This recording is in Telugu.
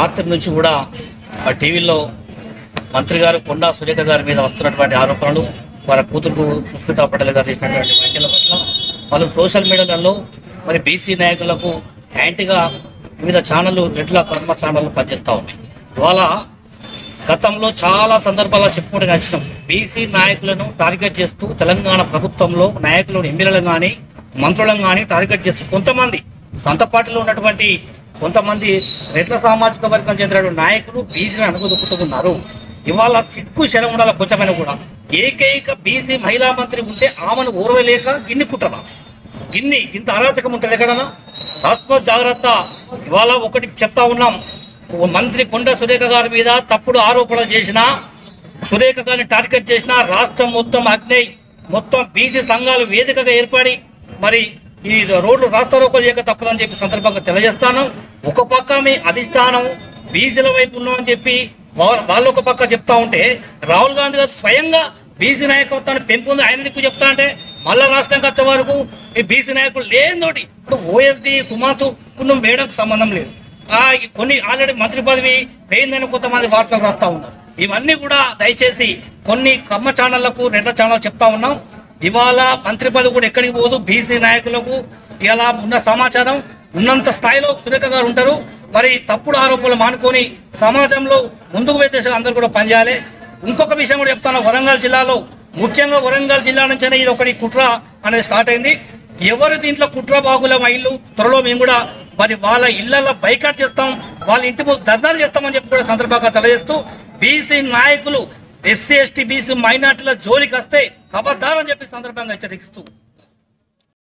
రాత్రి నుంచి కూడా టీవీలో మంత్రి గారు కొండా సురేఖ గారి మీద వస్తున్నటువంటి ఆరోపణలు, వారి కూతురు సుస్మితా పటేల్ గారు చేసినటువంటి వ్యాఖ్యల పట్ల వాళ్ళు సోషల్ మీడియాలలో మరి బీసీ నాయకులకు యాంటీగా వివిధ ఛానళ్ళు రెడ్ల కర్మ ఛానళ్ళు పనిచేస్తూ ఉన్నాయి. ఇవాళ గతంలో చాలా సందర్భాల్లో చెప్పుకుంటూ నచ్చినాం. బీసీ నాయకులను టార్గెట్ చేస్తూ తెలంగాణ ప్రభుత్వంలో నాయకులను ఎమ్మెల్యేలను కానీ మంత్రులను కానీ టార్గెట్ చేస్తూ కొంతమంది సొంత పార్టీలో ఉన్నటువంటి కొంతమంది రెడ్ల సామాజిక వర్గం చెందినటువంటి నాయకులు బీసీని అనుకుదుకుంటున్నారు. ఇవాళ సిగ్గు శరముడాల కొంచెమైన కూడా ఏకైక బీసీ మహిళా మంత్రి ఉంటే ఆమెను ఓర్వలేక గిన్ని కుట్రలా ఇంత అరాచకం ఉంటుంది ఎక్కడన్నా. తస్మాత్ జాగ్రత్త. ఇవాళ ఒకటి చెప్తా ఉన్నాం, మంత్రి కొండా సురేఖ గారి మీద తప్పుడు ఆరోపణలు చేసినా, సురేఖ గారిని టార్గెట్ చేసినా రాష్ట్రం మొత్తం అగ్నేయ్ మొత్తం బీసీ సంఘాలు వేదికగా ఏర్పడి మరి ఈ రోడ్లు రాస్తారోకోలు చేయక తప్పదని చెప్పి సందర్భంగా తెలియజేస్తాను. ఒక పక్క మీ అధిష్టానం బీసీల వైపు ఉన్నామని చెప్పి వాళ్ళు ఒక పక్క చెప్తా ఉంటే, రాహుల్ గాంధీ గారు స్వయంగా బీసీ నాయకత్వాన్ని పెంపుంది ఆయన దిక్కు చెప్తా అంటే మళ్ళా రాష్ట్రానికి వచ్చే వరకు ఈ బీసీ నాయకులు లేనితోటి ఇప్పుడు ఓఎస్డి సుమాతు కుటుంబం వేయడానికి సంబంధం లేదు. కొన్ని ఆల్రెడీ మంత్రి పదవి పోయిందని కొంతమంది వార్తలు రాస్తా ఉన్నారు. ఇవన్నీ కూడా దయచేసి కొన్ని కమ్మ ఛానళ్లకు రెడ్ల ఛానల్ చెప్తా ఉన్నాం. ఇవాళ మంత్రి పదవి కూడా ఎక్కడికి పోదు. బీసీ నాయకులకు ఇలా ఉన్న సమాచారం ఉన్నంత స్థాయిలో సురేఖ గారు ఉంటారు. మరి తప్పుడు ఆరోపణలు మానుకొని సమాజంలో ముందుకు పోయే దిశగా అందరూ కూడా పనిచేయాలి. ఇంకొక విషయం కూడా చెప్తాను, వరంగల్ జిల్లాలో ముఖ్యంగా వరంగల్ జిల్లా నుంచే ఇది ఒకటి కుట్ర అనేది స్టార్ట్ అయింది. ఎవరు దీంట్లో కుట్ర బాగుల మా ఇల్లు త్వరలో మేము కూడా మరి వాళ్ళ ఇళ్లలో బైకాట్ చేస్తాం, వాళ్ళ ఇంటి ముందు ధర్నాలు చేస్తామని చెప్పి కూడా సందర్భంగా తెలియజేస్తూ బీసీ నాయకులు ఎస్సీ ఎస్టీ బీసీ మైనార్టీల జోలికి వస్తే ఖబర్దార్ అని చెప్పి సందర్భంగా హెచ్చరిస్తూ